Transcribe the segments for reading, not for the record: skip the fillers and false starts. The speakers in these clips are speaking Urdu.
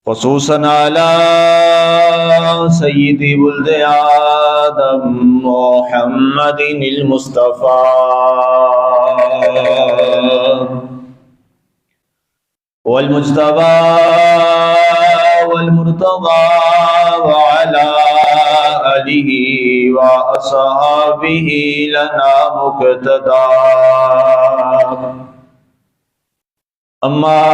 خصوصاً على سيد ولد آدم محمد المصطفى والمجتبى والمرتضى وعلى آله وأصحابه لنا مقتدى. أما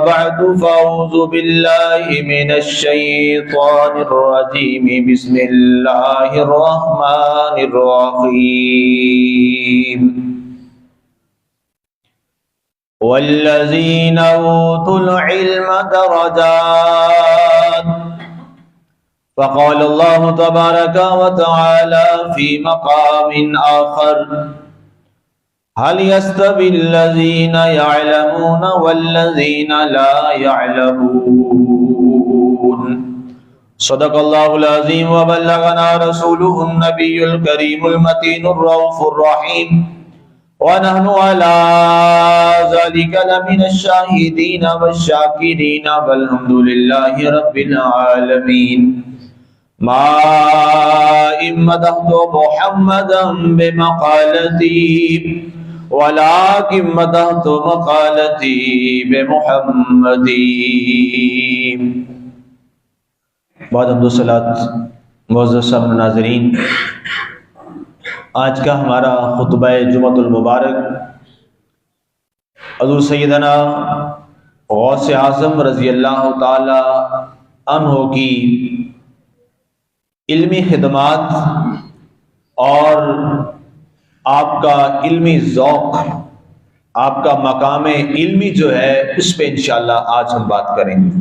بعد فأعوذ بالله من الشيطان الرجيم. بسم الله الرحمن الرحيم. والذين أوتوا العلم درجات. فقال الله تبارك وتعالى في مقام آخر: هل يستوي الذين يعلمون والذين لا يعلمون. صدق الله العظيم وبلغنا رسوله النبي الكريم المتين الرؤوف الرحيم، ونحن على ذلك لمن الشاهدين والشاكرين والحمد لله رب العالمين. ما إن مدحت محمدا بمقالتي ولكن مدحت مقالتي بمحمد. بعد حمد و صلاۃ. معزز ناظرین، آج کا ہمارا خطبہ جمعۃ المبارک حضور سیدنا غوث اعظم رضی اللہ تعالی عنہ کی علمی خدمات اور آپ کا علمی ذوق، آپ کا مقام علمی جو ہے، اس پہ انشاءاللہ آج ہم بات کریں گے.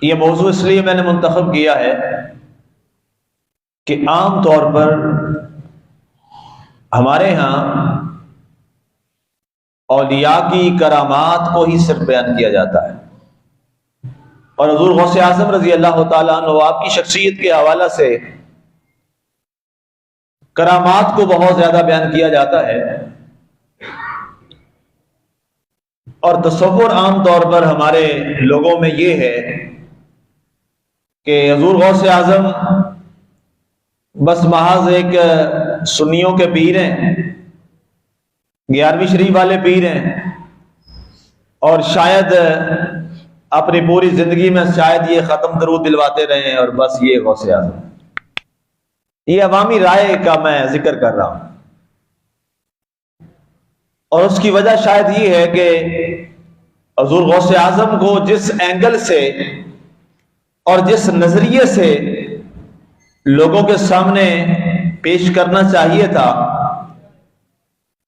یہ موضوع اس لیے میں نے منتخب کیا ہے کہ عام طور پر ہمارے ہاں اولیاء کی کرامات کو ہی صرف بیان کیا جاتا ہے، اور حضور غوث اعظم رضی اللہ تعالیٰ عنہ آپ کی شخصیت کے حوالہ سے کرامات کو بہت زیادہ بیان کیا جاتا ہے. اور تصور عام طور پر ہمارے لوگوں میں یہ ہے کہ حضور غوث اعظم بس محض ایک سنیوں کے پیر ہیں، 11ویں شریف والے پیر ہیں، اور شاید اپنی پوری زندگی میں شاید یہ ختم درود دلواتے رہے ہیں، اور بس یہ غوث اعظم. یہ عوامی رائے کا میں ذکر کر رہا ہوں، اور اس کی وجہ شاید یہ ہے کہ حضور غوث اعظم کو جس اینگل سے اور جس نظریے سے لوگوں کے سامنے پیش کرنا چاہیے تھا،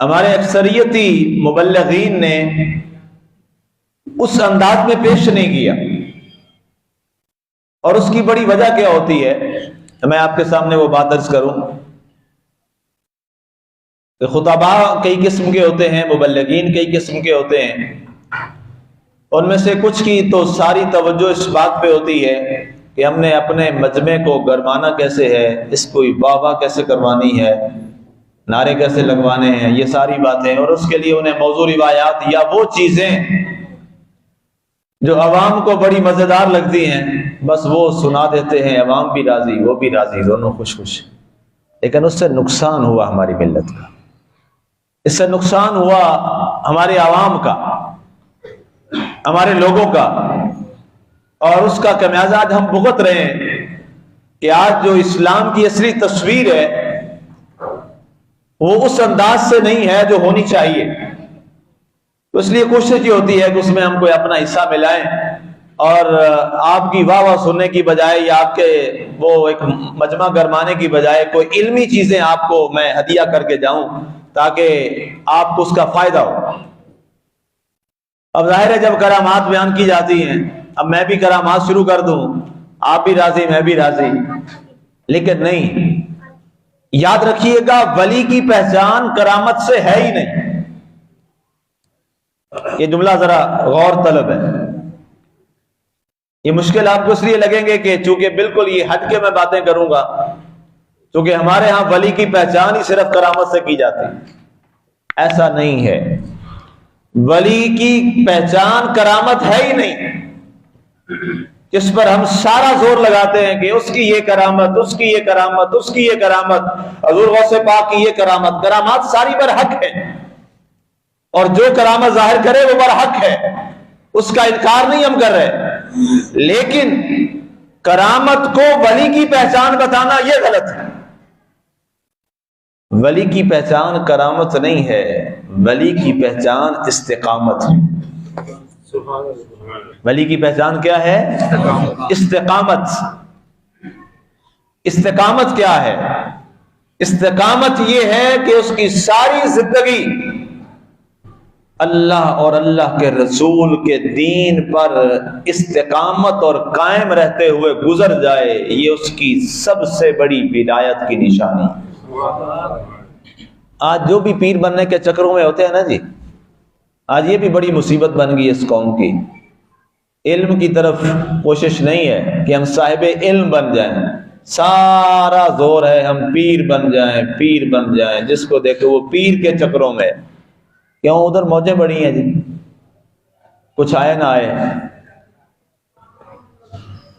ہمارے اکثریتی مبلغین نے اس انداز میں پیش نہیں کیا. اور اس کی بڑی وجہ کیا ہوتی ہے، میں آپ کے سامنے وہ بات عرض کروں کہ خطباء کئی قسم کے ہوتے ہیں، مبلغین کئی قسم کے ہوتے ہیں. ان میں سے کچھ کی تو ساری توجہ اس بات پہ ہوتی ہے کہ ہم نے اپنے مجمع کو گرمانا کیسے ہے، اس کو واہ واہ کیسے کروانی ہے، نعرے کیسے لگوانے ہیں، یہ ساری باتیں. اور اس کے لیے انہیں موضوع روایات یا وہ چیزیں جو عوام کو بڑی مزیدار لگتی ہیں، بس وہ سنا دیتے ہیں. عوام بھی راضی، وہ بھی راضی، دونوں خوش خوش. لیکن اس سے نقصان ہوا ہماری ملت کا، اس سے نقصان ہوا ہمارے عوام کا، ہمارے لوگوں کا. اور اس کا خمیازہ آج ہم بھگت رہے ہیں کہ آج جو اسلام کی اصلی تصویر ہے وہ اس انداز سے نہیں ہے جو ہونی چاہیے. تو اس لیے کوشش یہ ہوتی ہے کہ اس میں ہم کوئی اپنا حصہ ملائیں، اور آپ کی واہ واہ سننے کی بجائے یا آپ کے وہ ایک مجمع گرمانے کی بجائے کوئی علمی چیزیں آپ کو میں ہدیہ کر کے جاؤں تاکہ آپ کو اس کا فائدہ ہو. اب ظاہر ہے جب کرامات بیان کی جاتی ہیں، اب میں بھی کرامات شروع کر دوں، آپ بھی راضی میں بھی راضی، لیکن نہیں. یاد رکھیے گا، ولی کی پہچان کرامت سے ہے ہی نہیں. یہ جملہ ذرا غور طلب ہے. یہ مشکل آپ کو اس لیے لگیں گے کہ چونکہ بالکل یہ ہٹ کے میں باتیں کروں گا، کیونکہ ہمارے ہاں ولی کی پہچان ہی صرف کرامت سے کی جاتی ہے. ایسا نہیں ہے، ولی کی پہچان کرامت ہے ہی نہیں، جس پر ہم سارا زور لگاتے ہیں کہ اس کی یہ کرامت، اس کی یہ کرامت، اس کی یہ کرامت، حضور غوث پاک کی یہ کرامت. کرامات ساری بر حق ہے، اور جو کرامت ظاہر کرے وہ بر حق ہے، اس کا انکار نہیں ہم کر رہے، لیکن کرامت کو ولی کی پہچان بتانا یہ غلط ہے. ولی کی پہچان کرامت نہیں ہے، ولی کی پہچان استقامت ہے. ولی کی پہچان کیا ہے؟ استقامت. استقامت کیا ہے؟ استقامت یہ ہے کہ اس کی ساری زندگی اللہ اور اللہ کے رسول کے دین پر استقامت اور قائم رہتے ہوئے گزر جائے. یہ اس کی سب سے بڑی ولایت کی نشانی. آج جو بھی پیر بننے کے چکروں میں ہوتے ہیں نا جی، آج یہ بھی بڑی مصیبت بن گئی اس قوم کی. علم کی طرف کوشش نہیں ہے کہ ہم صاحب علم بن جائیں، سارا زور ہے ہم پیر بن جائیں، پیر بن جائیں. جس کو دیکھو وہ پیر کے چکروں میں. کیوں؟ ادھر موجیں بڑی ہیں جی، کچھ آئے نہ آئے.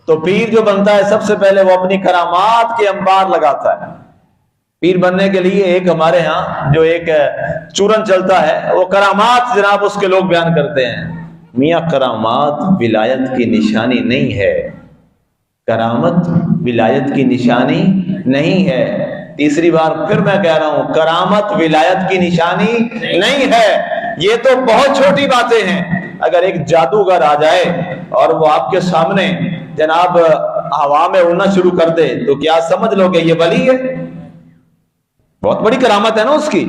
تو پیر جو بنتا ہے سب سے پہلے وہ اپنی کرامات کے انبار لگاتا ہے. پیر بننے کے لیے ایک ہمارے ہاں جو ایک چورن چلتا ہے، وہ کرامات جناب اس کے لوگ بیان کرتے ہیں. میاں کرامات ولایت کی نشانی نہیں ہے، کرامت ولایت کی نشانی نہیں ہے. تیسری بار پھر میں کہہ رہا ہوں، کرامت ولایت کی نشانی نہیں ہے. یہ تو بہت چھوٹی باتیں ہیں. اگر ایک جادوگر آ جائے اور وہ آپ کے سامنے جناب ہوا میں اڑنا شروع کر دے تو کیا سمجھ لو گے یہ ولی ہے؟ بہت بڑی کرامت ہے نا اس کی.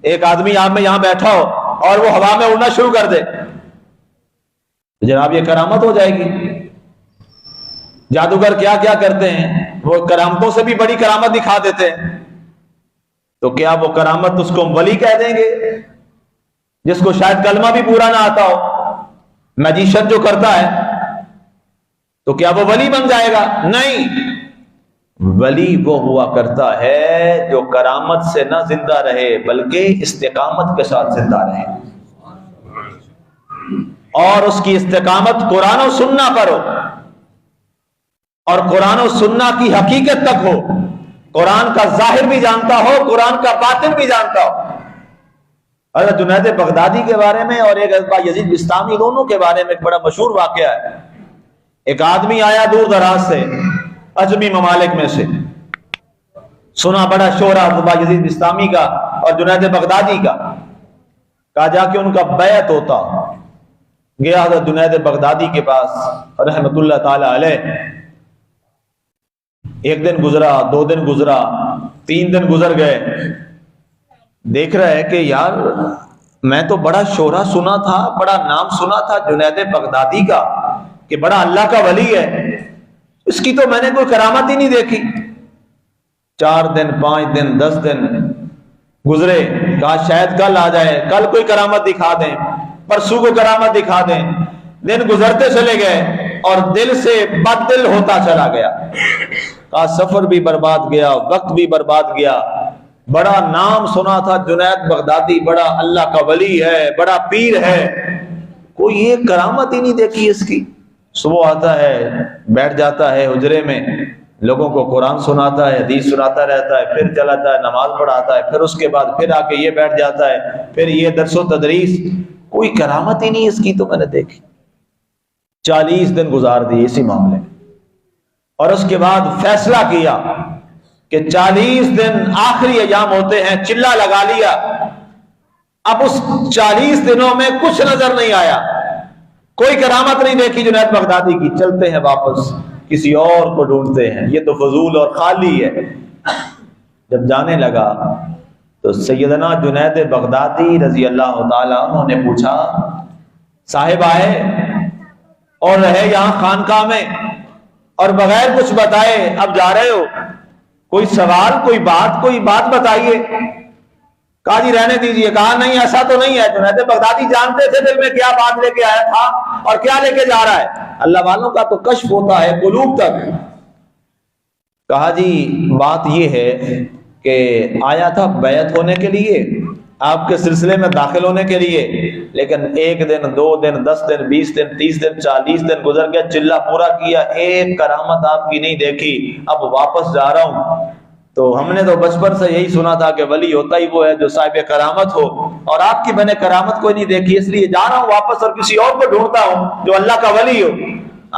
ایک آدمی آپ میں یہاں بیٹھا ہو اور وہ ہوا میں اڑنا شروع کر دے تو جناب یہ کرامت ہو جائے گی. جادوگر کیا کیا کرتے ہیں، وہ کرامتوں سے بھی بڑی کرامت دکھا دیتے ہیں. تو کیا وہ کرامت اس کو ولی کہہ دیں گے؟ جس کو شاید کلمہ بھی پورا نہ آتا ہو، میجیشن جو کرتا ہے، تو کیا وہ ولی بن جائے گا؟ نہیں. ولی وہ ہوا کرتا ہے جو کرامت سے نہ زندہ رہے بلکہ استقامت کے ساتھ زندہ رہے، اور اس کی استقامت قرآن و سنہ پر ہو، اور قرآن و سنہ کی حقیقت تک ہو. قرآن کا ظاہر بھی جانتا ہو، قرآن کا باطن بھی جانتا ہو. حضرت جنید بغدادی کے بارے میں اور ایک حضرت یزید بستامی، دونوں کے بارے میں ایک بڑا مشہور واقعہ ہے. ایک آدمی آیا دور دراز سے، عجمی ممالک میں سے، سنا بڑا شور حضرت یزید بستامی کا اور جنید بغدادی کا. کہا جا کے ان کا بیعت ہوتا. گیا حضرت جنید بغدادی کے پاس رحمت اللہ تعالی علیہ. ایک دن گزرا، 2 دن گزرا، 3 دن گزر گئے. دیکھ رہا ہے کہ یار میں تو بڑا شورا سنا تھا، بڑا نام سنا تھا جنید بغدادی کا کہ بڑا اللہ کا ولی ہے، اس کی تو میں نے کوئی کرامت ہی نہیں دیکھی. 4 دن 5 دن 10 دن گزرے. کہا شاید کل آ جائے، کل کوئی کرامت دکھا دیں، پرسوں کو کرامت دکھا دیں. دن گزرتے چلے گئے اور دل سے بد دل ہوتا چلا گیا. کہا سفر بھی برباد گیا، وقت بھی برباد گیا. بڑا نام سنا تھا جنید بغدادی بڑا اللہ کا ولی ہے، بڑا پیر ہے، کوئی یہ کرامت ہی نہیں دیکھی اس کی. صبح آتا ہے، بیٹھ جاتا ہے حجرے میں، لوگوں کو قرآن سناتا ہے، حدیث سناتا رہتا ہے، پھر چلاتا ہے، نماز پڑھاتا ہے، پھر اس کے بعد پھر آ کے یہ بیٹھ جاتا ہے، پھر یہ درس و تدریس. کوئی کرامت ہی نہیں اس کی تو میں نے دیکھی. 40 دن گزار دیے اسی معاملے میں، اور اس کے بعد فیصلہ کیا کہ 40 دن آخری ایام ہوتے ہیں، چلہ لگا لیا. اب اس 40 دنوں میں کچھ نظر نہیں آیا، کوئی کرامت نہیں دیکھی جنید بغدادی کی. چلتے ہیں واپس، کسی اور کو ڈھونڈتے ہیں، یہ تو فضول اور خالی ہے. جب جانے لگا تو سیدنا جنید بغدادی رضی اللہ تعالیٰ عنہ نے پوچھا، صاحب آئے اور رہے یہاں خانقاہ میں اور بغیر کچھ بتائے اب جا رہے ہو، کوئی سوال، کوئی بات بتائیے. کہا جی رہنے دیجئے. کہا نہیں ایسا تو نہیں ہے. جنید بغدادی جانتے تھے دل میں کیا بات لے کے آیا تھا اور کیا لے کے جا رہا ہے. اللہ والوں کا تو کشف ہوتا ہے قلوب تک. کہا جی بات یہ ہے کہ آیا تھا بیعت ہونے کے لیے، آپ کے سلسلے میں داخل ہونے کے لیے، لیکن 1 دن 2 دن 10 دن 20 دن 30 دن 40 دن گزر گیا، چلہ پورا کیا، ایک کرامت آپ کی نہیں دیکھی، اب واپس جا رہا ہوں۔ تو ہم نے تو بچپن سے یہی سنا تھا کہ ولی ہوتا ہی وہ ہے جو صاحب کرامت ہو، اور آپ کی میں نے کرامت کوئی نہیں دیکھی، اس لیے جا رہا ہوں واپس اور کسی اور کو ڈھونڈتا ہوں جو اللہ کا ولی ہو۔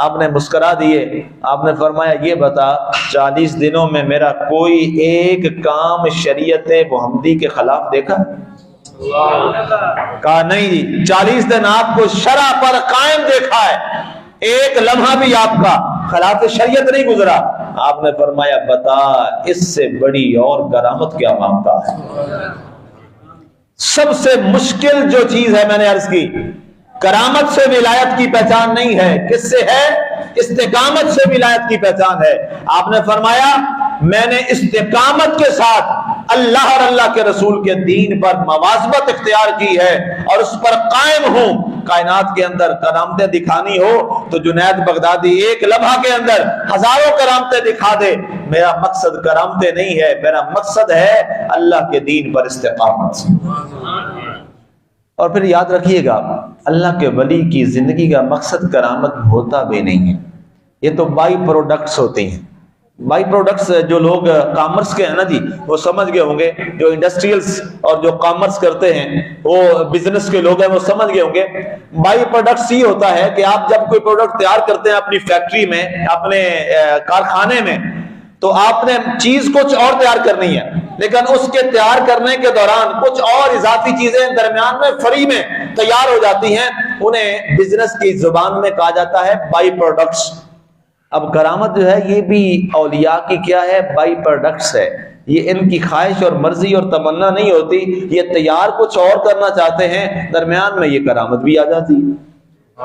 آپ نے مسکرا دیے، آپ نے فرمایا یہ بتا 40 دنوں میں میرا کوئی ایک کام شریعت محمدی کے خلاف دیکھا؟ کہا نہیں جی، 40 دن آپ کو شرع پر قائم دیکھا ہے، ایک لمحہ بھی آپ کا خلاف شریعت نہیں گزرا۔ آپ نے فرمایا بتا اس سے بڑی اور کرامت کیا مانگتا ہے؟ سب سے مشکل جو چیز ہے میں نے عرض کی، کرامت سے ولایت کی پہچان نہیں ہے، کس سے ہے؟ استقامت سے ولایت کی پہچان ہے۔ آپ نے فرمایا میں نے استقامت کے ساتھ اللہ اور اللہ کے رسول کے دین پر مواظبت اختیار کی ہے اور اس پر قائم ہوں۔ کائنات کے اندر کرامتیں دکھانی ہو تو جنید بغدادی ایک لمحہ کے اندر ہزاروں کرامتیں دکھا دے، میرا مقصد کرامتیں نہیں ہے، میرا مقصد ہے اللہ کے دین پر استقامت۔ اور پھر یاد رکھیے گا اللہ کے ولی کی زندگی کا مقصد کرامت ہوتا بھی نہیں ہے، یہ تو بائی پروڈکٹس ہوتے ہیں۔ بائی پروڈکٹس جو لوگ کامرس کے ہیں نا جی، وہ سمجھ گئے ہوں گے، جو انڈسٹریلز اور جو کامرس کرتے ہیں وہ بزنس کے لوگ ہیں وہ سمجھ گئے ہوں گے۔ بائی پروڈکٹس یہ ہوتا ہے کہ آپ جب کوئی پروڈکٹ تیار کرتے ہیں اپنی فیکٹری میں، اپنے کارخانے میں، تو آپ نے چیز کچھ اور تیار کرنی ہے، لیکن اس کے تیار کرنے کے دوران کچھ اور اضافی چیزیں درمیان میں فری میں تیار ہو جاتی ہیں، انہیں بزنس کی زبان میں کہا جاتا ہے بائی پروڈکٹس۔ اب کرامت جو ہے یہ بھی اولیاء کی کیا ہے؟ بائی پروڈکٹس ہے، یہ ان کی خواہش اور مرضی اور تمنا نہیں ہوتی، یہ تیار کچھ اور کرنا چاہتے ہیں، درمیان میں یہ کرامت بھی آ جاتی ہے۔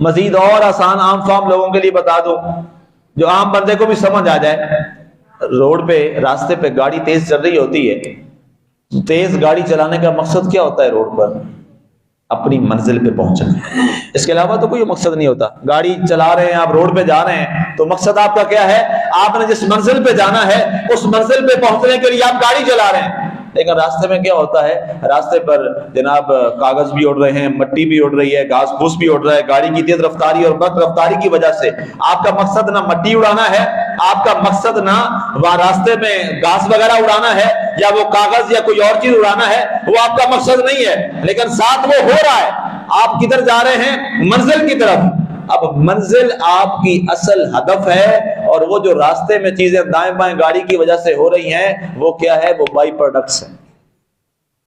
مزید اور آسان عام فام لوگوں کے لیے بتا دو جو عام بندے کو بھی سمجھ آ جائے، روڈ پہ راستے پہ گاڑی تیز چل رہی ہوتی ہے، تیز گاڑی چلانے کا مقصد کیا ہوتا ہے؟ روڈ پر اپنی منزل پہ پہنچنا، اس کے علاوہ تو کوئی مقصد نہیں ہوتا۔ گاڑی چلا رہے ہیں آپ، روڈ پہ جا رہے ہیں، تو مقصد آپ کا کیا ہے؟ آپ نے جس منزل پہ جانا ہے اس منزل پہ پہنچنے کے لیے آپ گاڑی چلا رہے ہیں، لیکن راستے میں کیا ہوتا ہے؟ راستے پر جناب کاغذ بھی اڑ رہے ہیں، مٹی بھی اڑ رہی ہے، گھاس پھوس بھی اڑ رہا ہے، گاڑی کی تیز رفتاری اور بد رفتاری کی وجہ سے آپ کا مقصد نہ مٹی اڑانا ہے، آپ کا مقصد نہ وہاں راستے میں گھاس وغیرہ اڑانا ہے یا وہ کاغذ یا کوئی اور چیز اڑانا ہے، وہ آپ کا مقصد نہیں ہے، لیکن ساتھ وہ ہو رہا ہے۔ آپ کدھر جا رہے ہیں؟ منزل کی طرف۔ اب منزل آپ کی اصل ہدف ہے، اور وہ جو راستے میں چیزیں دائیں بائیں گاڑی کی وجہ سے ہو رہی ہیں وہ کیا ہے؟ وہ بائی پروڈکٹس ہیں،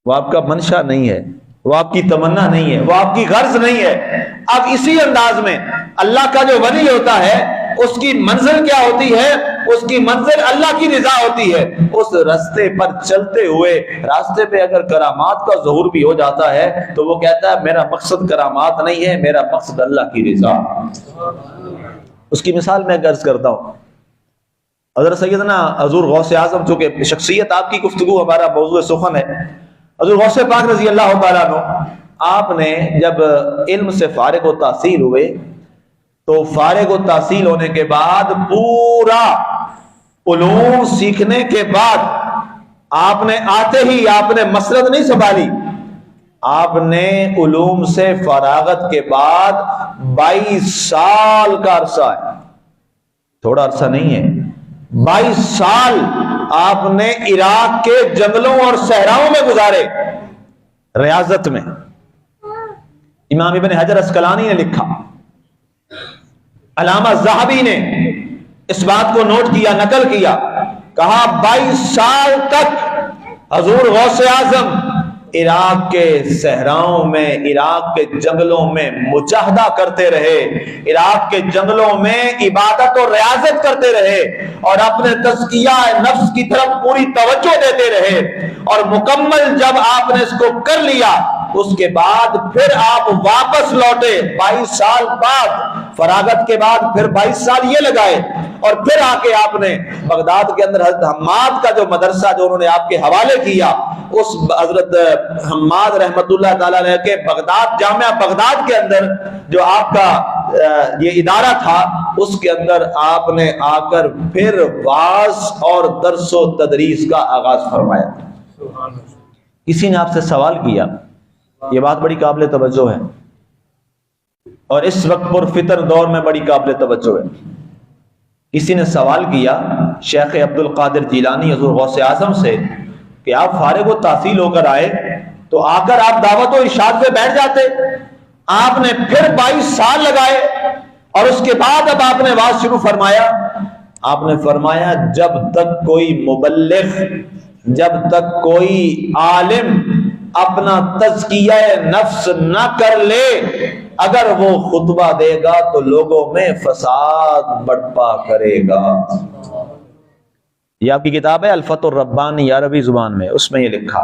وہ آپ کا منشا نہیں ہے، وہ آپ کی تمنا نہیں ہے، وہ آپ کی غرض نہیں ہے۔ اب اسی انداز میں اللہ کا جو ولی ہوتا ہے اس کی منزل کیا ہوتی ہے؟ اس کی منزل اللہ کی رضا ہوتی ہے۔ اس راستے پر چلتے ہوئے راستے پہ اگر کرامات کا ظہور بھی ہو جاتا ہے تو وہ کہتا ہے میرا مقصد کرامات نہیں ہے، میرا مقصد اللہ کی رضا۔ اس کی مثال میں عرض کرتا ہوں، حضرت سیدنا حضور غوث اعظم، چونکہ شخصیت آپ کی گفتگو ہمارا موضوع سخن ہے، حضور غوث پاک رضی اللہ تعالیٰ عنہ، آپ نے جب علم سے فارغ و تحصیل ہوئے تو فارغ و تحصیل ہونے کے بعد پورا علوم سیکھنے کے بعد آپ نے آتے ہی آپ نے مسرت نہیں سنبھالی، آپ نے علوم سے فراغت کے بعد 22 سال کا عرصہ ہے، تھوڑا عرصہ نہیں ہے، 22 سال آپ نے عراق کے جنگلوں اور صحراؤں میں گزارے، ریاضت میں۔ امام ابن حجر اسقلانی نے لکھا، علامہ ذہبی نے اس بات کو نوٹ کیا، نقل کیا، کہا 22 سال تک حضور غوث اعظم عراق کے صحراؤں میں، عراق کے جنگلوں میں مجاہدہ کرتے رہے، عراق کے جنگلوں میں عبادت اور ریاضت کرتے رہے، اور اپنے تزکیہ نفس کی طرف پوری توجہ دیتے رہے، اور مکمل جب آپ نے اس کو کر لیا اس کے بعد پھر آپ واپس لوٹے 22 سال بعد، فراغت کے بعد پھر 22 سال یہ لگائے، اور پھر آ کے آپ نے بغداد کے اندر حضرت حماد کا جو مدرسہ جو انہوں نے آپ کے حوالے کیا، اس حضرت حماد رحمت اللہ تعالیٰ علیہ کے بغداد، جامعہ بغداد کے اندر جو آپ کا یہ ادارہ تھا، اس کے اندر آپ نے آ کر پھر واعظ اور درس و تدریس کا آغاز فرمایا۔ کسی نے آپ سے سوال کیا، یہ بات بڑی قابل توجہ ہے اور اس وقت پر فتن دور میں بڑی قابل توجہ ہے۔ کسی نے سوال کیا شیخ عبد القادر جیلانی حضور غوث اعظم سے کہ آپ فارغ و تحصیل ہو کر آئے تو آ کر آپ دعوت و ارشاد پہ بیٹھ جاتے، آپ نے پھر 22 سال لگائے اور اس کے بعد اب آپ نے واز شروع فرمایا۔ آپ نے فرمایا جب تک کوئی مبلغ، جب تک کوئی عالم اپنا تزکیہ نفس نہ کر لے، اگر وہ خطبہ دے گا تو لوگوں میں فساد برپا کرے گا۔ یہ آپ کی کتاب ہے الفتح الربانی عربی زبان میں، اس میں یہ لکھا،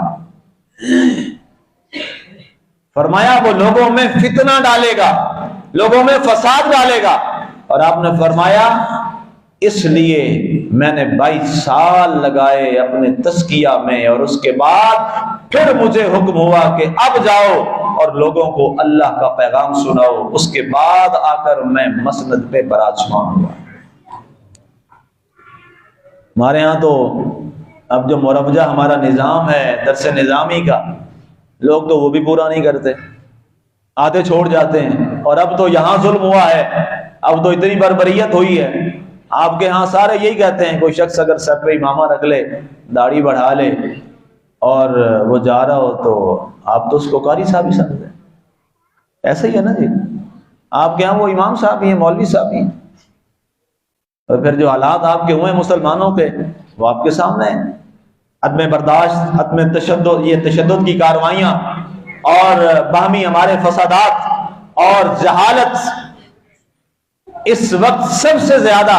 فرمایا وہ لوگوں میں فتنہ ڈالے گا، لوگوں میں فساد ڈالے گا۔ اور آپ نے فرمایا اس لیے میں نے 22 سال لگائے اپنے تزکیہ میں، اور اس کے بعد پھر مجھے حکم ہوا کہ اب جاؤ اور لوگوں کو اللہ کا پیغام سناؤ۔ اس کے بعد آ کر میں مسند پہ براجمان ہوا۔ ہمارے ہاں تو اب جو مروجہ ہمارا نظام ہے درس نظامی کا، لوگ تو وہ بھی پورا نہیں کرتے، آتے چھوڑ جاتے ہیں۔ اور اب تو یہاں ظلم ہوا ہے، اب تو اتنی بربریت ہوئی ہے، آپ کے ہاں سارے یہی کہتے ہیں کوئی شخص اگر سر پہ امامہ رکھ لے، داڑھی بڑھا لے اور وہ جا رہا ہو تو آپ تو اس کو قاری صاحب ہی سمجھتے ہیں۔ ایسا ہی ہے نا جی، آپ کے ہاں وہ امام صاحب ہی ہیں، مولوی صاحب ہی ہیں، اور پھر جو حالات آپ کے ہوئے مسلمانوں کے وہ آپ کے سامنے ہیں۔ عدم برداشت، عدم تشدد، یہ تشدد کی کارروائیاں اور باہمی ہمارے فسادات اور جہالت، اس وقت سب سے زیادہ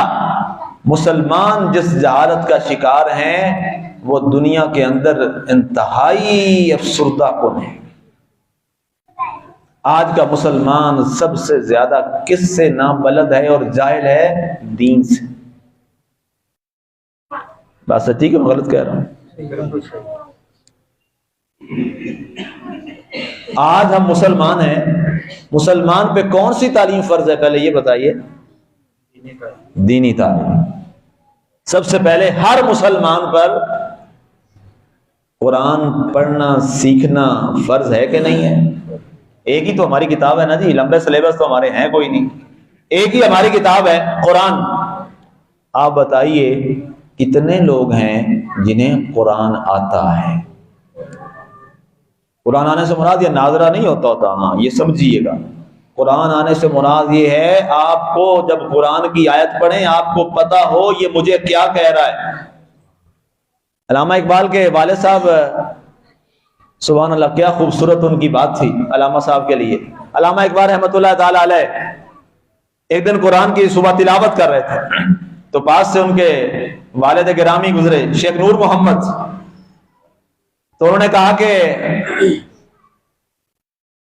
مسلمان جس جہالت کا شکار ہیں وہ دنیا کے اندر انتہائی افسردہ کن ہے۔ آج کا مسلمان سب سے زیادہ کس سے نابلد ہے اور جاہل ہے؟ دین سے۔ بات سچی کہ میں غلط کہہ رہا ہوں؟ آج ہم مسلمان ہیں، مسلمان پہ کون سی تعلیم فرض ہے پہلے یہ بتائیے؟ دینی تعلیم۔ سب سے پہلے ہر مسلمان پر قرآن پڑھنا سیکھنا فرض ہے کہ نہیں ہے؟ ایک ہی تو ہماری کتاب ہے نا جی، لمبے سلیبس تو ہمارے ہیں کوئی نہیں، ایک ہی ہماری کتاب ہے قرآن۔ آپ بتائیے کتنے لوگ ہیں جنہیں قرآن آتا ہے؟ قرآن آنے سے مراد یہ ناظرہ نہیں ہوتا، ہاں یہ سمجھیے گا، قرآن آنے سے مراد یہ ہے آپ کو جب قرآن کی آیت پڑھیں آپ کو پتا ہو یہ مجھے کیا کہہ رہا ہے۔ علامہ اقبال کے والد صاحب، سبحان اللہ کیا خوبصورت ان کی بات تھی علامہ صاحب کے لیے۔ علامہ اقبال رحمۃ اللہ تعالی علیہ ایک دن قرآن کی صبح تلاوت کر رہے تھے تو پاس سے ان کے والد گرامی گزرے شیخ نور محمد، تو انہوں نے کہا کہ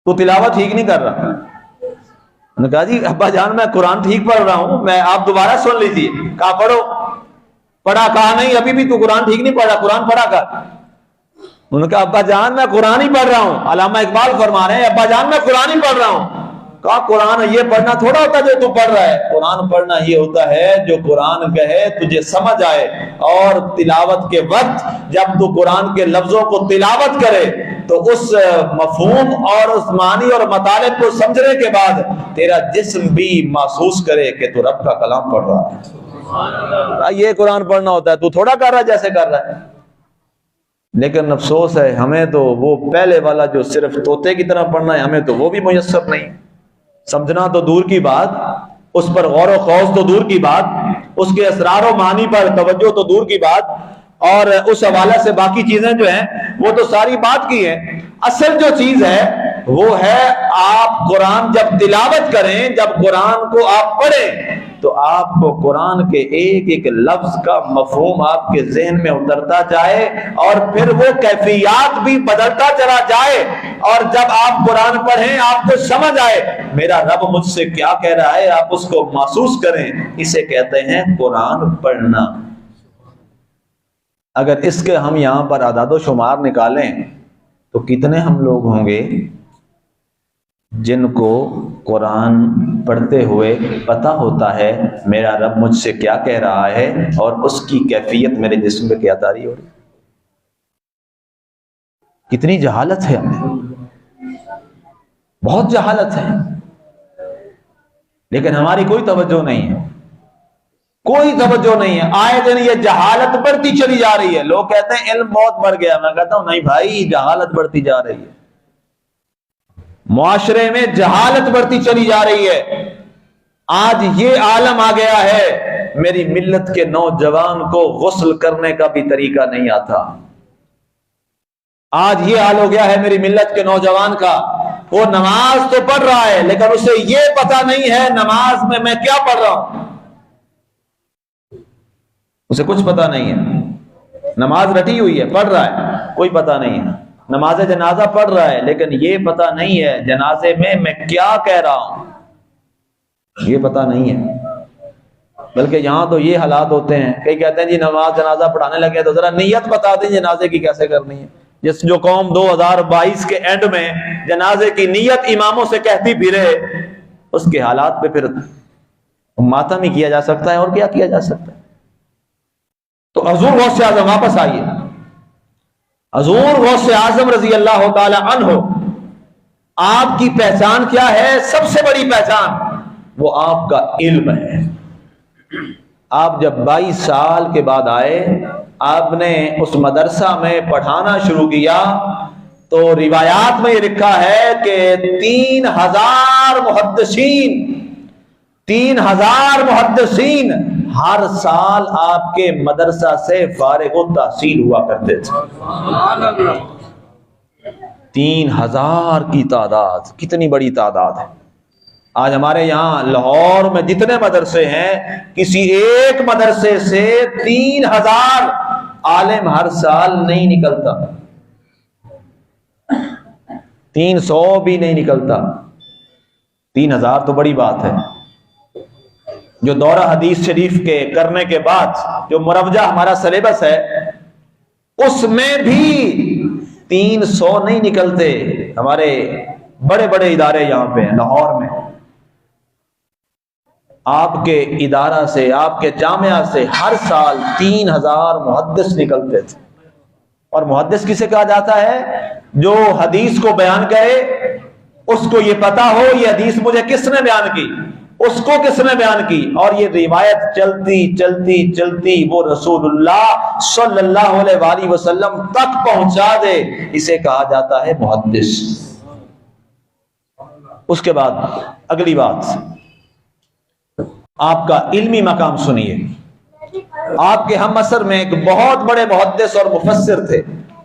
تو تلاوت ٹھیک نہیں کر رہا۔ انہوں نے کہا جی ابا جان میں قرآن ٹھیک پڑھ رہا ہوں، میں آپ دوبارہ سن لیجیے۔ کہا پڑھو، پڑھا، کہا نہیں ابھی بھی تو قرآن ٹھیک نہیں پڑھ رہا، قرآن پڑھا کر۔ انہوں نے کہا ابا جان میں قرآن ہی پڑھ رہا ہوں۔ علامہ اقبال فرما رہے ہیں ابا جان میں قرآن ہی پڑھ رہا ہوں۔ کہا قرآن یہ پڑھنا تھوڑا ہوتا جو تو پڑھ رہا ہے، قرآن پڑھنا یہ ہوتا ہے جو قرآن کہے تجھے سمجھ آئے، اور تلاوت کے وقت جب تو قرآن کے لفظوں کو تلاوت کرے تو اس مفہوم اور اس معنی اور مطالب کو سمجھنے کے بعد تیرا جسم بھی محسوس کرے کہ تو رب کا کلام پڑھ رہا ہے۔ یہ قرآن پڑھنا ہوتا ہے، تو تھوڑا کر رہا ہے جیسے کر رہا ہے۔ لیکن افسوس ہے ہمیں تو وہ پہلے والا جو صرف طوطے کی طرح پڑھنا ہے ہمیں تو وہ بھی میسر نہیں، سمجھنا تو دور کی بات، اس پر غور و خوض تو دور کی بات، اس کے اسرار و معانی پر توجہ تو دور کی بات، اور اس حوالے سے باقی چیزیں جو ہیں وہ تو ساری بات کی ہیں۔ اصل جو چیز ہے وہ ہے آپ قرآن جب تلاوت کریں، جب قرآن کو آپ پڑھیں تو آپ کو قرآن کے ایک ایک لفظ کا مفہوم آپ کے ذہن میں اترتا جائے اور پھر وہ کیفیات بھی بدلتا چلا جائے، اور جب آپ قرآن پڑھیں آپ کو سمجھ آئے میرا رب مجھ سے کیا کہہ رہا ہے، آپ اس کو محسوس کریں، اسے کہتے ہیں قرآن پڑھنا۔ اگر اس کے ہم یہاں پر اعداد و شمار نکالیں تو کتنے ہم لوگ ہوں گے جن کو قرآن پڑھتے ہوئے پتہ ہوتا ہے میرا رب مجھ سے کیا کہہ رہا ہے اور اس کی کیفیت میرے جسم پہ کیا طاری ہو رہی ہے۔ کتنی جہالت ہے ہمیں، بہت جہالت ہے، لیکن ہماری کوئی توجہ نہیں ہے، کوئی توجہ نہیں ہے۔ آئے دن یہ جہالت بڑھتی چلی جا رہی ہے۔ لوگ کہتے ہیں علم بہت بڑھ گیا، میں کہتا ہوں نہیں بھائی، جہالت بڑھتی جا رہی ہے، معاشرے میں جہالت بڑھتی چلی جا رہی ہے۔ آج یہ عالم آ گیا ہے، میری ملت کے نوجوان کو غسل کرنے کا بھی طریقہ نہیں آتا۔ آج یہ حال ہو گیا ہے میری ملت کے نوجوان کا، وہ نماز تو پڑھ رہا ہے لیکن اسے یہ پتہ نہیں ہے نماز میں کیا پڑھ رہا ہوں، اسے کچھ پتہ نہیں ہے۔ نماز رٹی ہوئی ہے، پڑھ رہا ہے، کوئی پتہ نہیں ہے۔ نماز جنازہ پڑھ رہا ہے لیکن یہ پتہ نہیں ہے جنازے میں کیا کہہ رہا ہوں، یہ پتہ نہیں ہے۔ بلکہ یہاں تو یہ حالات ہوتے ہیں، کئی کہتے ہیں جی نماز جنازہ پڑھانے لگے تو ذرا نیت بتا دیں جنازے کی کیسے کرنی ہے۔ جو قوم 2022 کے اینڈ میں جنازے کی نیت اماموں سے کہتی پھرے، اس کے حالات پہ پھر ماتم ہی کیا جا سکتا ہے، اور کیا کیا جا سکتا ہے۔ تو حضور غوث اعظم واپس آئیے، حضور غوث اعظم رضی اللہ تعالی عنہ، آپ کی پہچان کیا ہے؟ سب سے بڑی پہچان وہ آپ کا علم ہے۔ آپ جب 22 سال کے بعد آئے، آپ نے اس مدرسہ میں پڑھانا شروع کیا تو روایات میں یہ لکھا ہے کہ 3000 محدثین ہر سال آپ کے مدرسہ سے فارغ التحصیل ہوا کرتے تھے۔ 3000 کی تعداد کتنی بڑی تعداد ہے۔ آج ہمارے یہاں لاہور میں جتنے مدرسے ہیں، کسی ایک مدرسے سے 3000 عالم ہر سال نہیں نکلتا، 300 بھی نہیں نکلتا، 3000 تو بڑی بات ہے۔ جو دورہ حدیث شریف کے کرنے کے بعد جو مروجہ ہمارا سلیبس ہے، اس میں بھی 300 نہیں نکلتے۔ ہمارے بڑے بڑے ادارے یہاں پہ ہیں لاہور میں، آپ کے ادارہ سے، آپ کے جامعہ سے ہر سال 3000 محدث نکلتے تھے۔ اور محدث کسے کہا جاتا ہے؟ جو حدیث کو بیان کرے، اس کو یہ پتا ہو یہ حدیث مجھے کس نے بیان کی، اس کو کس نے بیان کی، اور یہ روایت چلتی چلتی چلتی وہ رسول اللہ صلی اللہ علیہ وآلہ وسلم تک پہنچا دے، اسے کہا جاتا ہے محدث۔ اس کے بعد اگلی بات، آپ کا علمی مقام سنیے۔ آپ کے ہم عصر میں ایک بہت بڑے محدث اور مفسر تھے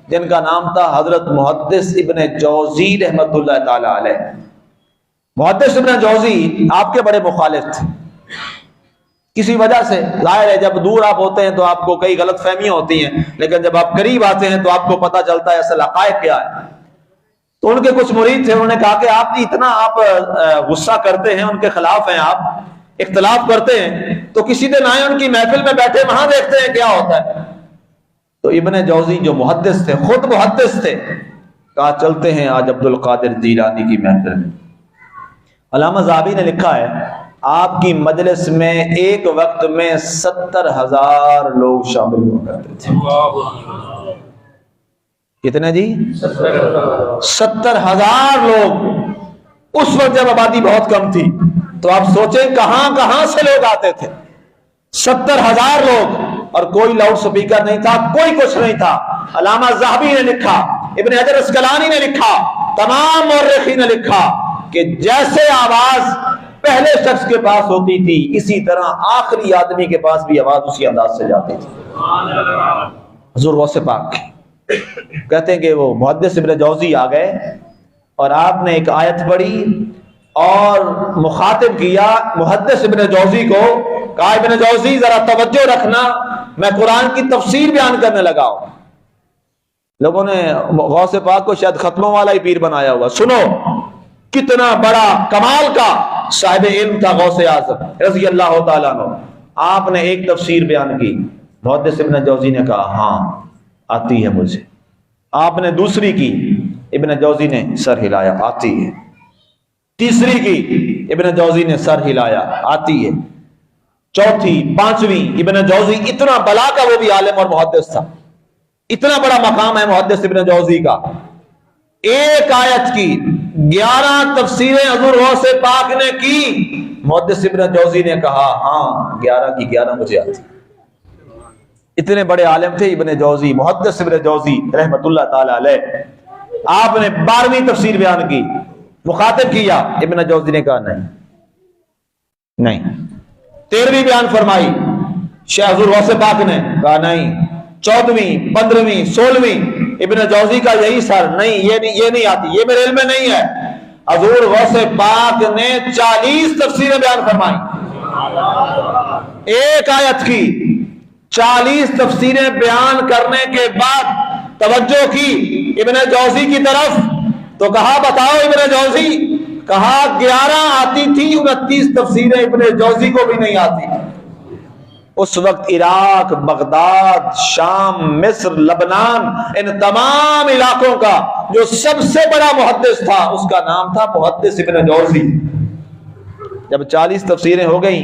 جن کا نام تھا حضرت محدث ابن جوزی رحمت اللہ تعالی علیہ۔ محدث ابن جوزی آپ کے بڑے مخالف تھے کسی وجہ سے۔ ظاہر ہے جب دور آپ ہوتے ہیں تو آپ کو کئی غلط فہمیاں ہوتی ہیں، لیکن جب آپ قریب آتے ہیں تو آپ کو پتہ چلتا ہے اصل حقائق کیا ہے۔ تو ان کے کچھ مرید تھے، انہوں نے کہا کہ آپ اتنا غصہ کرتے ہیں، ان کے خلاف ہیں، آپ اختلاف کرتے ہیں، تو کسی دن آئے ان کی محفل میں بیٹھے، وہاں دیکھتے ہیں کیا ہوتا ہے۔ تو ابن جوزی جو محدث تھے، خود محدث تھے، کہا چلتے ہیں آج عبد القادر جیلانی کی محفل میں۔ علامہ ذہبی نے لکھا ہے آپ کی مجلس میں ایک وقت میں 70,000 لوگ شامل ہوا کرتے تھے۔ کتنے جی؟ 70,000 لوگ۔ اس وقت جب آبادی بہت کم تھی تو آپ سوچیں کہاں کہاں سے لوگ آتے تھے، 70,000 لوگ، اور کوئی لاؤڈ سپیکر نہیں تھا، کوئی کچھ نہیں تھا۔ علامہ ذہبی نے لکھا، ابن حجر اسقلانی نے لکھا، تمام مورخین نے لکھا کہ جیسے آواز پہلے شخص کے پاس ہوتی تھی، اسی طرح آخری آدمی کے پاس بھی آواز اسی انداز سے جاتی تھی۔ حضور غوث پاک کہتے ہیں کہ وہ محدث ابن جوزی آ گئے اور آپ نے ایک آیت پڑھی اور مخاطب کیا محدث ابن جوزی کو، کہا ابن جوزی ذرا توجہ رکھنا، میں قرآن کی تفسیر بیان کرنے لگا ہوں۔ لوگوں نے غوث پاک کو شاید ختموں والا ہی پیر بنایا ہوا۔ سنو کتنا بڑا کمال کا صاحب علم تھا غوث اعظم رضی اللہ تعالیٰ عنہ۔ آپ نے ایک تفسیر بیان کی، محدث ابن جوزی نے کہا ہاں آتی ہے مجھے۔ آپ نے دوسری کی، ابن جوزی نے سر ہلایا، آتی ہے۔ تیسری کی ابن جوزی نے سر ہلایا، آتی ہے۔ چوتھی، پانچویں، ابن جوزی اتنا بلا کا وہ بھی عالم اور محدث تھا، اتنا بڑا مقام ہے محدث ابن جوزی کا۔ ایک آیت کی 11 تفسیریں حضور غوث پاک نے کی، محدث ابن جوزی نے کہا ہاں 11 کی 11 مجھے آتی۔ اتنے بڑے عالم تھے ابن جوزی، محدث ابن جوزی رحمت اللہ تعالی علیہ۔ آپ نے 12ویں تفسیر بیان کی، مخاطب کیا، ابن جوزی نے کہا نہیں۔ 13ویں بیان فرمائی، شیخ حضور غوث پاک نے کہا نہیں۔ 14ویں، 15ویں، 16ویں، ابن جوزی کا یہی سر، نہیں یہ نہیں آتی، یہ میرے علم میں نہیں ہے۔ حضور غوث پاک نے 40 تفسیریں بیان فرمائی، ایک آیت کی 40 تفسیریں بیان کرنے کے بعد توجہ کی ابن جوزی کی طرف، تو کہا بتاؤ ابن جوزی، کہا 11 آتی تھی، 29 تفسیریں ابن جوزی کو بھی نہیں آتی۔ اس وقت عراق، بغداد، شام، مصر، لبنان، ان تمام علاقوں کا جو سب سے بڑا محدث تھا اس کا نام تھا محدث ابن جوزی۔ جب 40 تفسیریں ہو گئیں،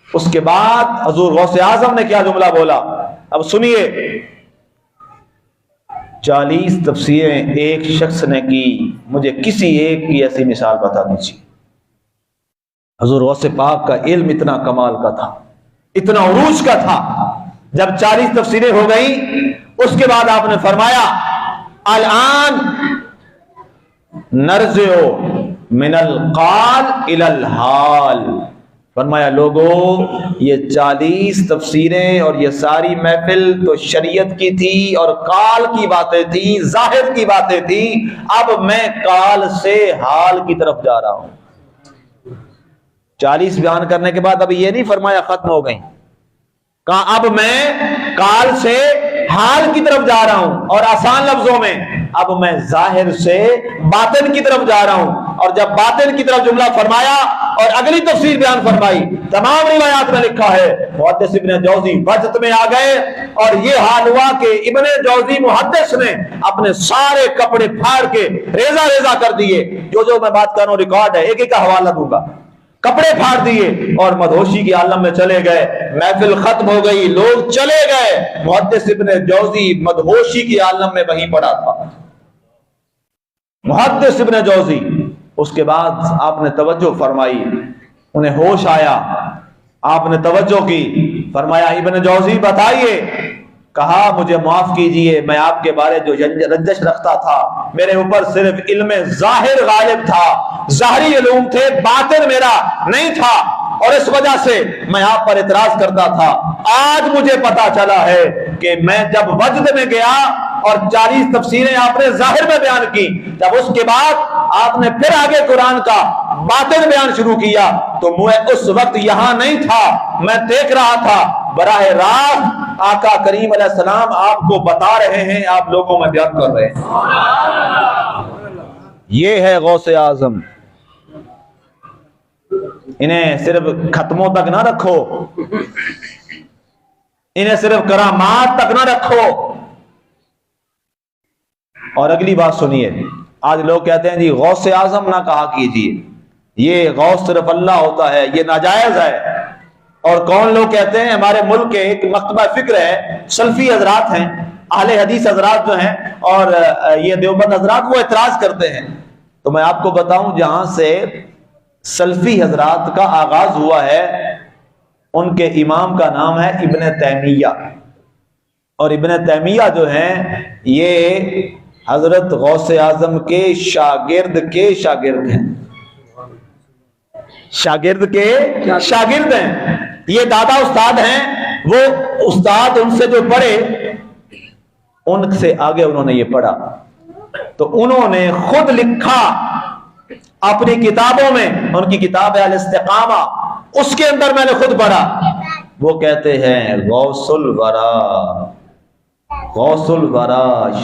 اس کے بعد حضور غوث اعظم نے کیا جملہ بولا، اب سنیے۔ 40 تفسیریں ایک شخص نے کی، مجھے کسی ایک کی ایسی مثال بتا دیجیے۔ حضور غوث پاک کا علم اتنا کمال کا تھا، اتنا عروج کا تھا۔ جب 40 تفسیریں ہو گئیں، اس کے بعد آپ نے فرمایا الان نرجع من القال الى الحال، فرمایا لوگوں یہ 40 تفسیریں اور یہ ساری محفل تو شریعت کی تھی اور قال کی باتیں تھیں، ظاہر کی باتیں تھیں، اب میں قال سے حال کی طرف جا رہا ہوں۔ 40 بیان کرنے کے بعد اب یہ نہیں فرمایا ختم ہو گئی، کہا اب میں قال سے حال کی طرف جا رہا ہوں، اور آسان لفظوں میں اب میں ظاہر سے باطن کی طرف جا رہا ہوں۔ اور جب باطن کی طرف جملہ فرمایا اور اگلی تفسیر بیان فرمائی، تمام روایات میں لکھا ہے محدث ابن جوزی وجد میں آ گئے، اور یہ حال ہوا کہ ابن جوزی محدث نے اپنے سارے کپڑے پھاڑ کے ریزہ ریزہ کر دیے۔ جو میں بات کر رہا ہوں ریکارڈ ہے، ایک ایک کا حوالہ دوں گا۔ کپڑے پھاڑ دیے اور مدہوشی کے عالم میں چلے گئے، محفل ختم ہو گئی، لوگ چلے گئے، محدث ابن جوزی مدہوشی کے عالم میں وہیں پڑا تھا، محدث ابن جوزی۔ اس کے بعد آپ نے توجہ فرمائی، انہیں ہوش آیا، آپ نے توجہ کی، فرمایا ابن جوزی بتائیے، کہا مجھے معاف کیجئے، میں آپ کے بارے جو رنجش رکھتا تھا، میرے اوپر صرف علم ظاہر غالب تھا، ظاہری علوم تھے، باطن میرا نہیں تھا، اور اس وجہ سے میں آپ پر اعتراض کرتا تھا۔ آج مجھے پتا چلا ہے کہ میں جب وجد میں گیا اور 40 تفسیریں آپ نے ظاہر میں بیان کی، جب اس کے بعد آپ نے پھر آگے قرآن کا باطن بیان شروع کیا، تو میں اس وقت یہاں نہیں تھا، میں دیکھ رہا تھا براہ راست آقا کریم علیہ السلام آپ کو بتا رہے ہیں، آپ لوگوں میں بیان کر رہے ہیں۔ یہ ہے غوث اعظم۔ انہیں صرف ختموں تک نہ رکھو، انہیں صرف کرامات تک نہ رکھو۔ اور اگلی بات سنیے، آج لوگ کہتے ہیں جی غوث اعظم نہ کہا کیجیے، یہ غوث صرف اللہ ہوتا ہے، یہ ناجائز ہے۔ اور کون لوگ کہتے ہیں، ہمارے ملک کے ایک مکتبہ فکر ہے، سلفی حضرات ہیں، اہل حدیث حضرات جو ہیں، اور یہ دیوبند حضرات، وہ اعتراض کرتے ہیں۔ تو میں آپ کو بتاؤں، جہاں سے سلفی حضرات کا آغاز ہوا ہے، ان کے امام کا نام ہے ابن تیمیہ، اور ابن تیمیہ جو ہیں یہ حضرت غوث اعظم کے شاگرد ہیں، شاگرد کے شاگرد ہیں، یہ دادا استاد ہیں، وہ استاد ان سے جو پڑھے ان سے آگے انہوں نے یہ پڑھا، تو انہوں نے خود لکھا اپنی کتابوں میں، ان کی کتاب ہے الاستقامہ، اس کے اندر میں نے خود پڑھا، وہ کہتے ہیں غوث الورا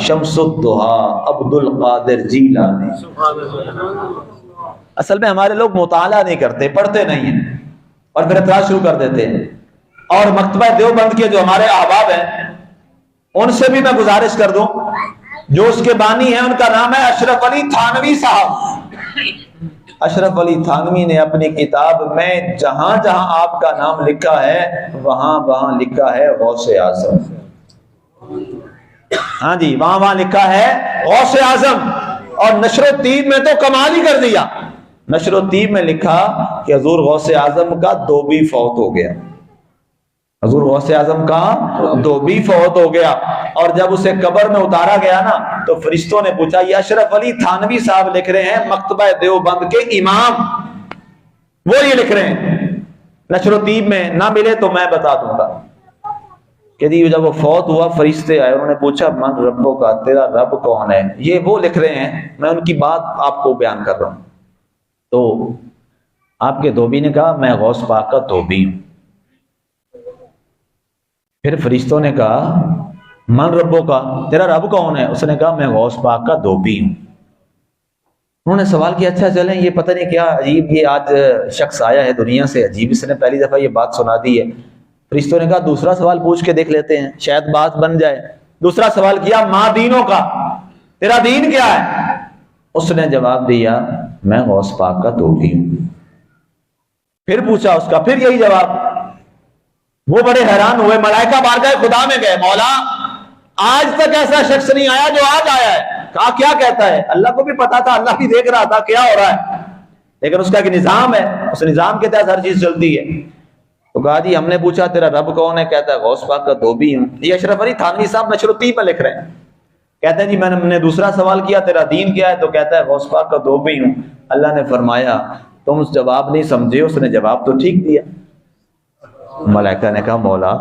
شمس الضحا عبد القادر جیلانی۔ اصل میں ہمارے لوگ مطالعہ نہیں کرتے، پڑھتے نہیں ہیں، اور پھر اعتراض شروع کر دیتے ہیں۔ اور مکتبہ دیوبند کے جو ہمارے احباب ہیں، ان سے بھی میں گزارش کر دوں، جو اس کے بانی ہیں، ان کا نام ہے اشرف علی تھانوی صاحب، اشرف علی تھانوی نے اپنی کتاب میں جہاں جہاں آپ کا نام لکھا ہے وہاں وہاں لکھا ہے غوث اعظم. ہاں جی، وہاں وہاں لکھا ہے غوث اعظم. اور نشر و طیب میں تو کمال ہی کر دیا. نشر و طیب میں لکھا کہ حضور غوث اعظم کا دوبی فوت ہو گیا. حضور غوث اعظم کا دوبی فوت ہو گیا. اور جب اسے قبر میں اتارا گیا نا تو فرشتوں نے پوچھا یہ اشرف علی تھانوی صاحب لکھ رہے ہیں مکتبہ دیوبند کے امام، وہ یہ لکھ رہے ہیں. نشر و طیب میں نہ ملے تو میں بتا دوں گا کہ جی جب وہ فوت ہوا فرشتے آئے، انہوں نے پوچھا من ربوں کا، تیرا رب کون ہے؟ یہ وہ لکھ رہے ہیں، میں ان کی بات آپ کو بیان کر رہا ہوں. تو آپ کے دھوبی نے کہا میں غوث پاک کا دھوبی ہوں. پھر فرشتوں نے کہا من ربوں کا، تیرا رب کون ہے؟ اس نے کہا میں غوث پاک کا دھوبی ہوں. انہوں نے سوال کیا اچھا چلیں یہ پتہ نہیں کیا عجیب یہ آج شخص آیا ہے دنیا سے، عجیب اس نے پہلی دفعہ یہ بات سنا دی ہے. فرشتوں نے کہا دوسرا سوال پوچھ کے دیکھ لیتے ہیں شاید بات بن جائے. دوسرا سوال کیا ماں دینوں کا، تیرا دین کیا ہے؟ اس نے جواب دیا میں غوث پاک کا دھوبی ہوں. پھر پوچھا اس کا، پھر یہی جواب. وہ بڑے حیران ہوئے، ملائکہ بارگاہ خدا میں گئے، مولا آج تک ایسا شخص نہیں آیا جو آج آیا ہے. کہا کیا کہتا ہے؟ اللہ کو بھی پتا تھا، اللہ بھی دیکھ رہا تھا کیا ہو رہا ہے، لیکن اس کا ایک نظام ہے، اس نظام کے تحت ہر چیز چلتی ہے. تو کہا جی ہم نے پوچھا تیرا رب کون ہے؟ کہتا ہے غوث پاک کا دھوبی ہوں. یہ اشرف علی تھانوی صاحب نشر و طیب میں لکھ رہے ہیں. کہتے ہیں جی میں نے دوسرا سوال کیا تیرا دین کیا ہے؟ تو کہتا ہے غوث پاک کا دھوبی ہوں. اللہ نے فرمایا تم اس جواب نہیں سمجھے. اس نے جواب تو ٹھیک دیا. ملائکہ نے کہا مولا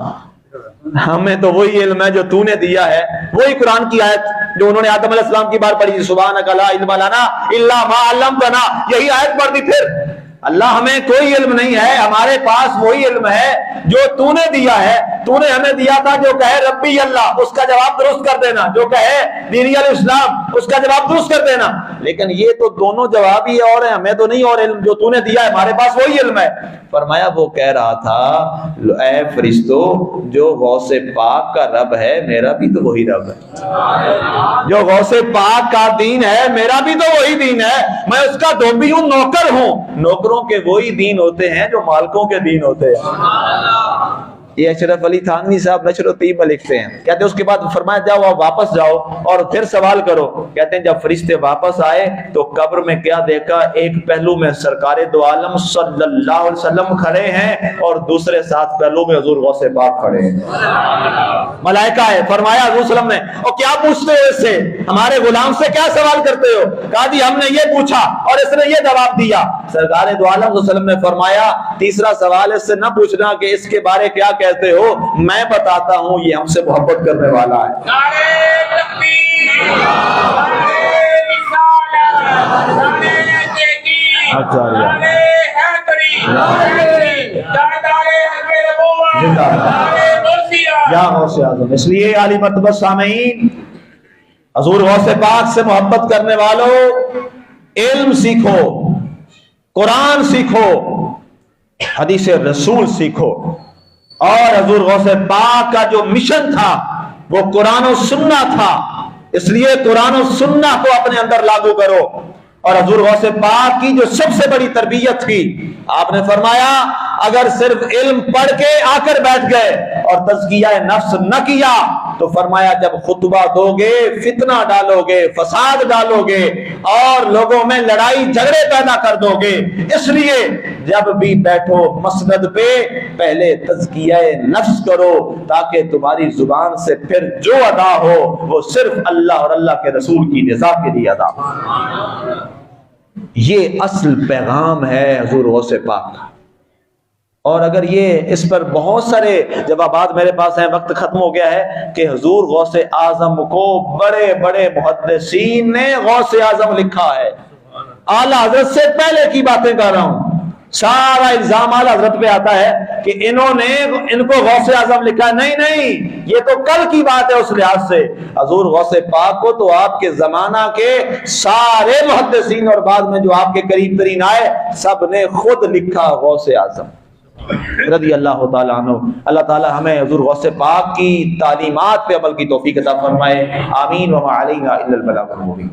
ہمیں تو وہی علم ہے جو تو نے دیا ہے، وہی قرآن کی آیت جو انہوں نے آدم علیہ السلام کی بار پڑھی سبحانک لا علم لنا الا ما علمتنا، یہی آیت پڑھ دی. پھر اللہ ہمیں کوئی علم نہیں ہے، ہمارے پاس وہی علم ہے جو تو نے دیا ہے. تو نے ہمیں دیا تھا جو کہے ربی اللہ اس کا جواب درست کر دینا، جو کہے دینی الاسلام اس کا جواب درست کر دینا. لیکن یہ تو دونوں جواب ہی اور ہیں، ہمیں تو نہیں اور علم، جو تو نے دیا ہے ہمارے پاس وہی علم ہے. فرمایا وہ کہہ رہا تھا اے فرشتو جو غوث پاک کا رب ہے میرا بھی تو وہی رب ہے، جو غوث پاک کا دین ہے میرا بھی تو وہی دین ہے. میں اس کا دھوبی ہوں، نوکر ہوں. نوکروں کے وہی دین ہوتے ہیں جو مالکوں کے دین ہوتے ہیں. یہ اشرف علی تھانوی صاحب نشر و طیب میں لکھتے ہیں. کہتے ہیں اس کے بعد فرمایا جاؤ آپ واپس جاؤ اور پھر سوال کرو. کہتے ہیں جب فرشتے واپس آئے تو قبر میں کیا دیکھا؟ ایک پہلو میں سرکار دو عالم صلی اللہ علیہ وسلم کھڑے ہیں اور دوسرے ساتھ پہلو میں حضور غوث پاک کھڑے ہیں. ملائکہ ہے. فرمایا حضور صلی اللہ علیہ وسلم نے اور کیا پوچھتے ہو اس سے؟ ہمارے غلام سے کیا سوال کرتے ہو؟ کہا جی ہم نے یہ پوچھا اور اس نے یہ جواب دیا. سرکار دو عالم صلی اللہ علیہ وسلم نے فرمایا تیسرا سوال اس سے نہ پوچھنا کہ اس کے بارے کیا کہتے ہو، میں بتاتا ہوں یہ ہم سے محبت کرنے والا ہے. نعرہ تکبیر، نعرہ رسالت، نعرہ تحقیق، نعرہ حیدری، یا غوث اعظم. اس لیے عالی مرتبہ سامعین حضور غوث پاک سے محبت کرنے والوں علم سیکھو، قرآن سیکھو، حدیث رسول سیکھو. اور حضور غوث پاک کا جو مشن تھا وہ قرآن و سنہ تھا، اس لیے قرآن و سنہ کو اپنے اندر لاگو کرو. اور حضور غوث پاک کی جو سب سے بڑی تربیت تھی، آپ نے فرمایا اگر صرف علم پڑھ کے آ کر بیٹھ گئے اور تزکیہ نفس نہ کیا تو فرمایا جب خطبہ دو گے فتنہ ڈالو گے، فساد ڈالو گے اور لوگوں میں لڑائی جھگڑے پیدا کر دو گے. اس لیے جب بھی بیٹھو مسند پہ پہلے تزکیہ نفس کرو تاکہ تمہاری زبان سے پھر جو ادا ہو وہ صرف اللہ اور اللہ کے رسول کی رضا کے لیے ادا ہو. یہ اصل پیغام ہے حضور غوث پاک. اور اگر یہ اس پر بہت سارے جوابات میرے پاس ہیں، وقت ختم ہو گیا ہے کہ حضور غوث اعظم کو بڑے بڑے محدثین نے غوث اعظم لکھا ہے. اعلیٰ حضرت سے پہلے کی باتیں کر رہا ہوں. سارا الزام اعلیٰ حضرت پہ آتا ہے کہ انہوں نے ان کو غوث اعظم لکھا ہے. نہیں، یہ تو کل کی بات ہے. اس لحاظ سے حضور غوث پاک کو تو آپ کے زمانہ کے سارے محدثین اور بعد میں جو آپ کے قریب ترین آئے سب نے خود لکھا غوث اعظم رضی اللہ تعالیٰ عنہ. اللہ تعالیٰ ہمیں حضور غوث پاک کی تعلیمات پہ عمل کی توفیق عطا فرمائے. آمین. وما علینا الا البلاغ المبین.